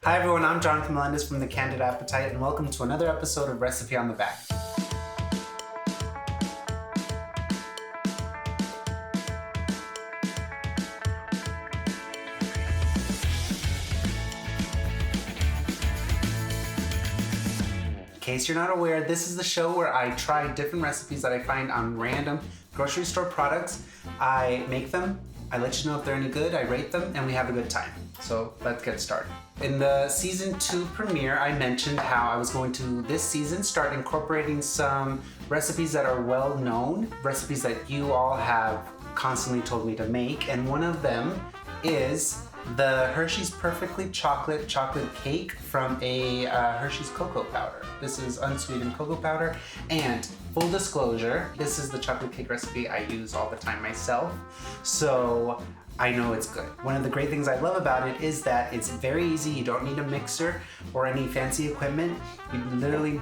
Hi everyone, I'm Jonathan Melendez from The Candid Appetite and welcome to another episode of Recipe on the Back. In case you're not aware, this is the show where I try different recipes that I find on random grocery store products. I make them, I let you know if they're any good, I rate them, and we have a good time. So let's get started. In the season 2 premiere, I mentioned how I was going to this season start incorporating some recipes that are well known, recipes that you all have constantly told me to make, and one of them is the Hershey's Perfectly Chocolate Cake from a Hershey's Cocoa powder. This is unsweetened cocoa powder, and full disclosure, this is the chocolate cake recipe I use all the time myself, so I know it's good. One of the great things I love about it is that it's very easy. You don't need a mixer or any fancy equipment. You literally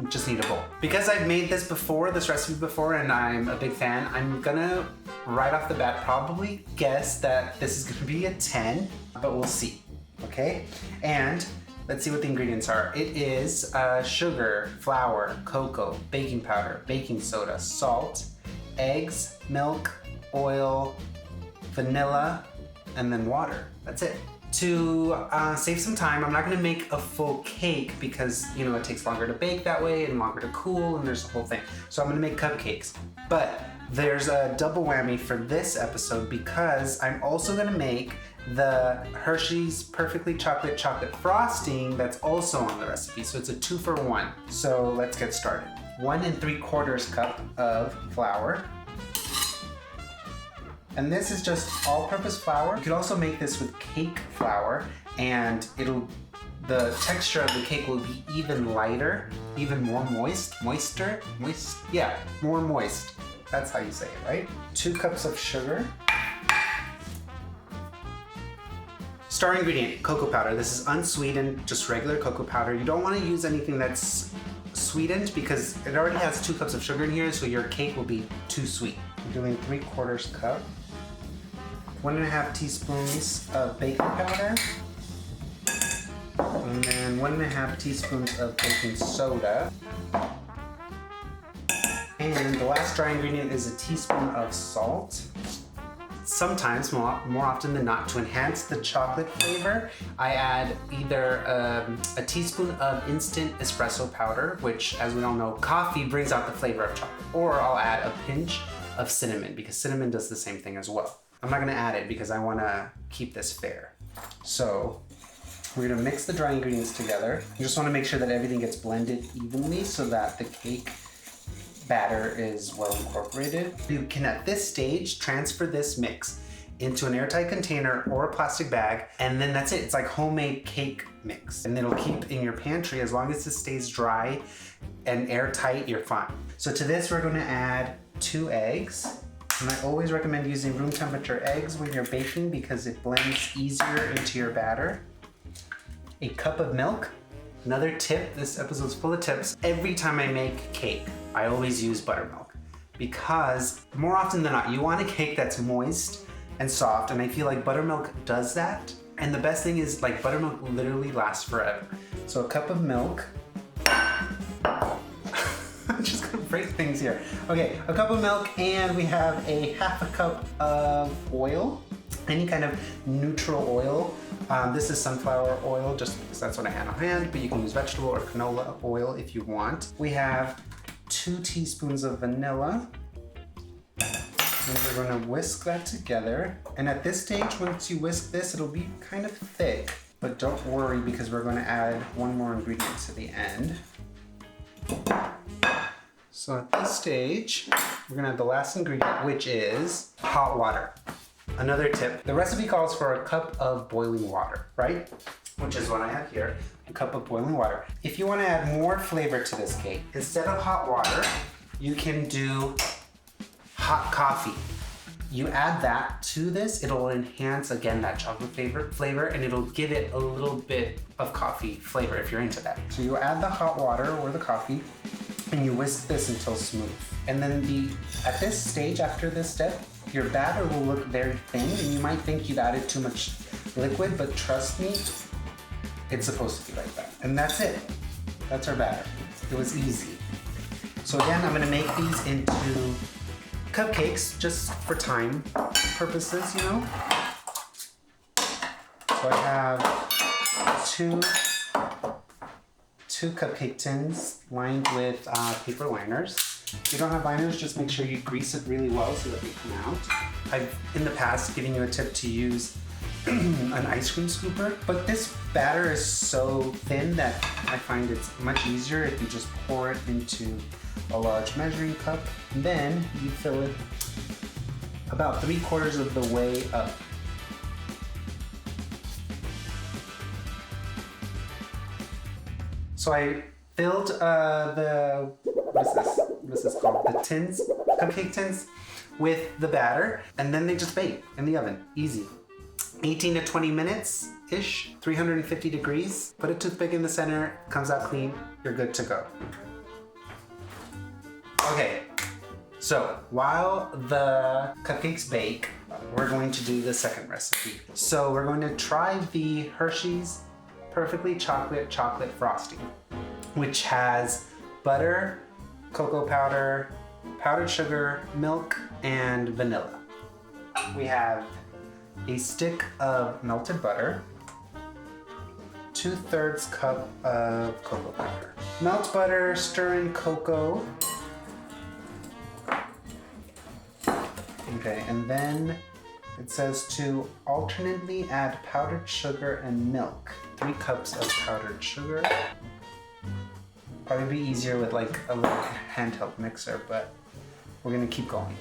just need a bowl. Because I've made this recipe before, and I'm a big fan, I'm gonna right off the bat probably guess that this is gonna be a 10, but we'll see, okay? And let's see what the ingredients are. It is sugar, flour, cocoa, baking powder, baking soda, salt, eggs, milk, oil, vanilla, and then water. That's it. To save some time, I'm not gonna make a full cake because, you know, it takes longer to bake that way and longer to cool, and there's a whole thing. So I'm gonna make cupcakes. But there's a double whammy for this episode because I'm also gonna make the Hershey's Perfectly Chocolate frosting that's also on the recipe. So it's a 2-for-1. So let's get started. 1 3/4 cup of flour. And this is just all-purpose flour. You could also make this with cake flour, and the texture of the cake will be even lighter, even more moist. Yeah, more moist. That's how you say it, right? 2 cups of sugar. Star ingredient, cocoa powder. This is unsweetened, just regular cocoa powder. You don't want to use anything that's sweetened because it already has 2 cups of sugar in here, so your cake will be too sweet. I'm doing 3/4 cup. 1.5 teaspoons of baking powder, and then 1.5 teaspoons of baking soda. And the last dry ingredient is a teaspoon of salt. Sometimes, more often than not, to enhance the chocolate flavor, I add either a teaspoon of instant espresso powder, which, as we all know, coffee brings out the flavor of chocolate, or I'll add a pinch of cinnamon because cinnamon does the same thing as well. I'm not gonna add it because I wanna keep this fair. So we're gonna mix the dry ingredients together. You just wanna make sure that everything gets blended evenly so that the cake batter is well incorporated. You can, at this stage, transfer this mix into an airtight container or a plastic bag, and then that's it. It's like homemade cake mix. And it'll keep in your pantry as long as it stays dry and airtight, you're fine. So to this, we're gonna add 2 eggs. And I always recommend using room temperature eggs when you're baking because it blends easier into your batter. A cup of milk. Another tip, this episode's full of tips. Every time I make cake, I always use buttermilk because more often than not, you want a cake that's moist and soft, and I feel like buttermilk does that. And the best thing is, like, buttermilk literally lasts forever. So a cup of milk. I'm just gonna break things here. Okay, a cup of milk, and we have a 1/2 cup of oil, any kind of neutral oil. This is sunflower oil, just because that's what I had on hand, but you can use vegetable or canola oil if you want. We have 2 teaspoons of vanilla, and we're gonna whisk that together. And at this stage, once you whisk this, it'll be kind of thick, but don't worry because we're gonna add one more ingredient to the end. So at this stage, we're gonna add the last ingredient, which is hot water. Another tip, the recipe calls for a cup of boiling water, right? Which is what I have here, a cup of boiling water. If you wanna add more flavor to this cake, instead of hot water, you can do hot coffee. You add that to this, it'll enhance, again, that chocolate flavor, and it'll give it a little bit of coffee flavor if you're into that. So you add the hot water or the coffee, and you whisk this until smooth. And then at this stage, after this step, your batter will look very thin, and you might think you've added too much liquid, but trust me, it's supposed to be like that. And that's it. That's our batter. It was easy. So again, I'm gonna make these into cupcakes just for time purposes, you know? So I have two cupcake tins lined with paper liners. If you don't have liners, just make sure you grease it really well so that they come out. I've, in the past, given you a tip to use an ice cream scooper, but this batter is so thin that I find it's much easier if you just pour it into a large measuring cup. And then you fill it about 3/4 of the way up. So I filled what is this called? The tins, cupcake tins, with the batter, and then they just bake in the oven, easy. 18 to 20 minutes-ish, 350 degrees. Put a toothpick in the center, comes out clean, you're good to go. Okay, so while the cupcakes bake, we're going to do the second recipe. So we're going to try the Hershey's Perfectly Chocolate Frosting, which has butter, cocoa powder, powdered sugar, milk, and vanilla. We have a stick of melted butter, 2/3 cup of cocoa powder. Melt butter, stir in cocoa. Okay, and then it says to alternately add powdered sugar and milk. 3 cups of powdered sugar. Probably be easier with like a little handheld mixer, but we're gonna keep going.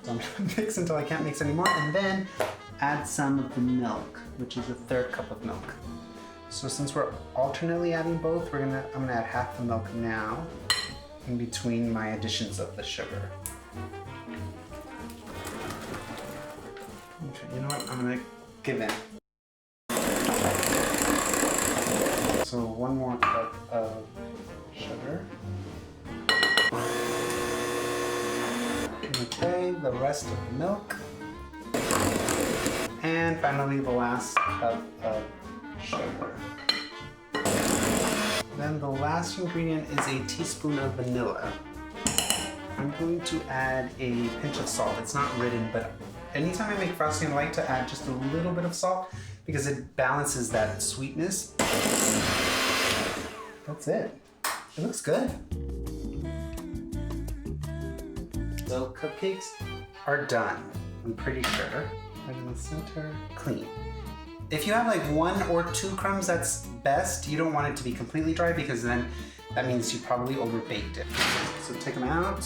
So I'm gonna mix until I can't mix anymore, and then add some of the milk, which is a 1/3 cup of milk. So since we're alternately adding both, I'm gonna add half the milk now in between my additions of the sugar. Okay, you know what? I'm gonna give in. So 1 more cup of sugar. Okay, the rest of the milk. And finally the last cup of sugar. Then the last ingredient is a teaspoon of vanilla. I'm going to add a pinch of salt. It's not written, but anytime I make frosting, I like to add just a little bit of salt because it balances that sweetness. That's it. It looks good. So cupcakes are done, I'm pretty sure. Right in the center, clean. If you have like 1 or 2 crumbs, that's best. You don't want it to be completely dry because then that means you probably overbaked it. So take them out.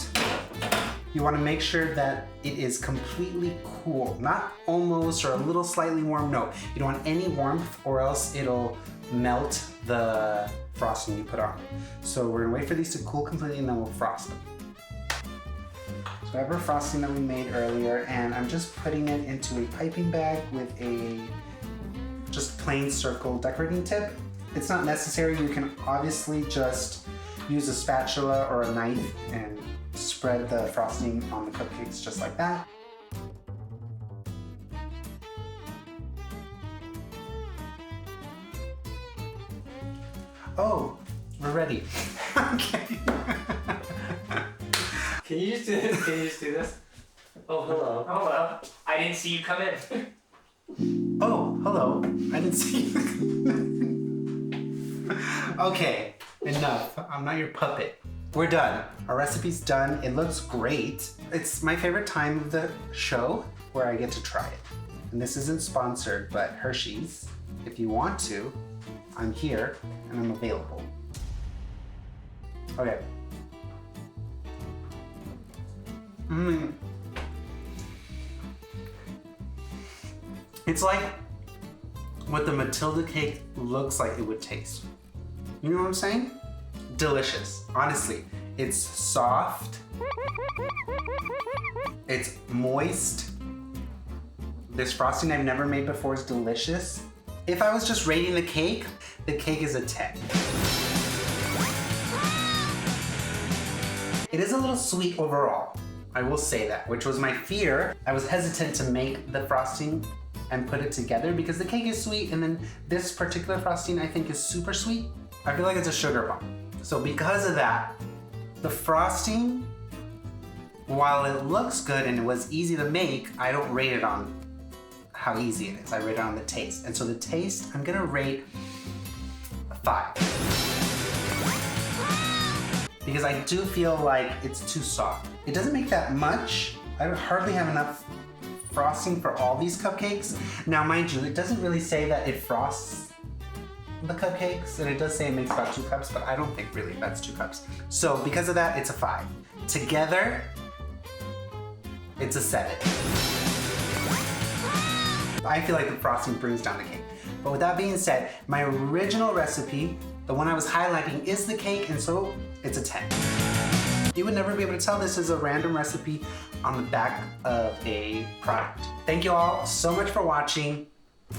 You want to make sure that it is completely cool, not almost or a little slightly warm. No, you don't want any warmth or else it'll melt the frosting you put on. So we're gonna wait for these to cool completely and then we'll frost them. So I have our frosting that we made earlier, and I'm just putting it into a piping bag with a just plain circle decorating tip. It's not necessary. You can obviously just use a spatula or a knife and spread the frosting on the cupcakes just like that. Oh, we're ready. Okay. Can you just do this? Can you just do this? Oh, hello. Oh, hello. I didn't see you come in. Oh, hello. I didn't see you. Okay, enough. I'm not your puppet. We're done. Our recipe's done. It looks great. It's my favorite time of the show where I get to try it. And this isn't sponsored, but Hershey's, if you want to, I'm here and I'm available. Okay. It's like what the Matilda cake looks like it would taste. You know what I'm saying? Delicious, honestly. It's soft. It's moist. This frosting I've never made before is delicious. If I was just rating the cake is a 10. It is a little sweet overall. I will say that, which was my fear. I was hesitant to make the frosting and put it together because the cake is sweet and then this particular frosting I think is super sweet. I feel like it's a sugar bomb. So because of that, the frosting, while it looks good and it was easy to make, I don't rate it on how easy it is. I rate it on the taste. And so the taste, I'm gonna rate a 5. Because I do feel like it's too soft. It doesn't make that much. I hardly have enough frosting for all these cupcakes. Now, mind you, it doesn't really say that it frosts the cupcakes, and it does say it makes about 2 cups, but I don't think really that's 2 cups. So because of that, it's a 5. Together, it's a 7. I feel like the frosting brings down the cake. But with that being said, my original recipe, the one I was highlighting, is the cake, and so it's a 10. You would never be able to tell this is a random recipe on the back of a product. Thank you all so much for watching.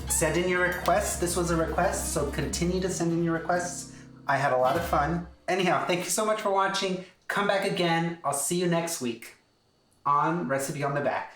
Send in your requests. This was a request, so continue to send in your requests. I had a lot of fun. Anyhow, thank you so much for watching. Come back again. I'll see you next week on Recipe on the Back.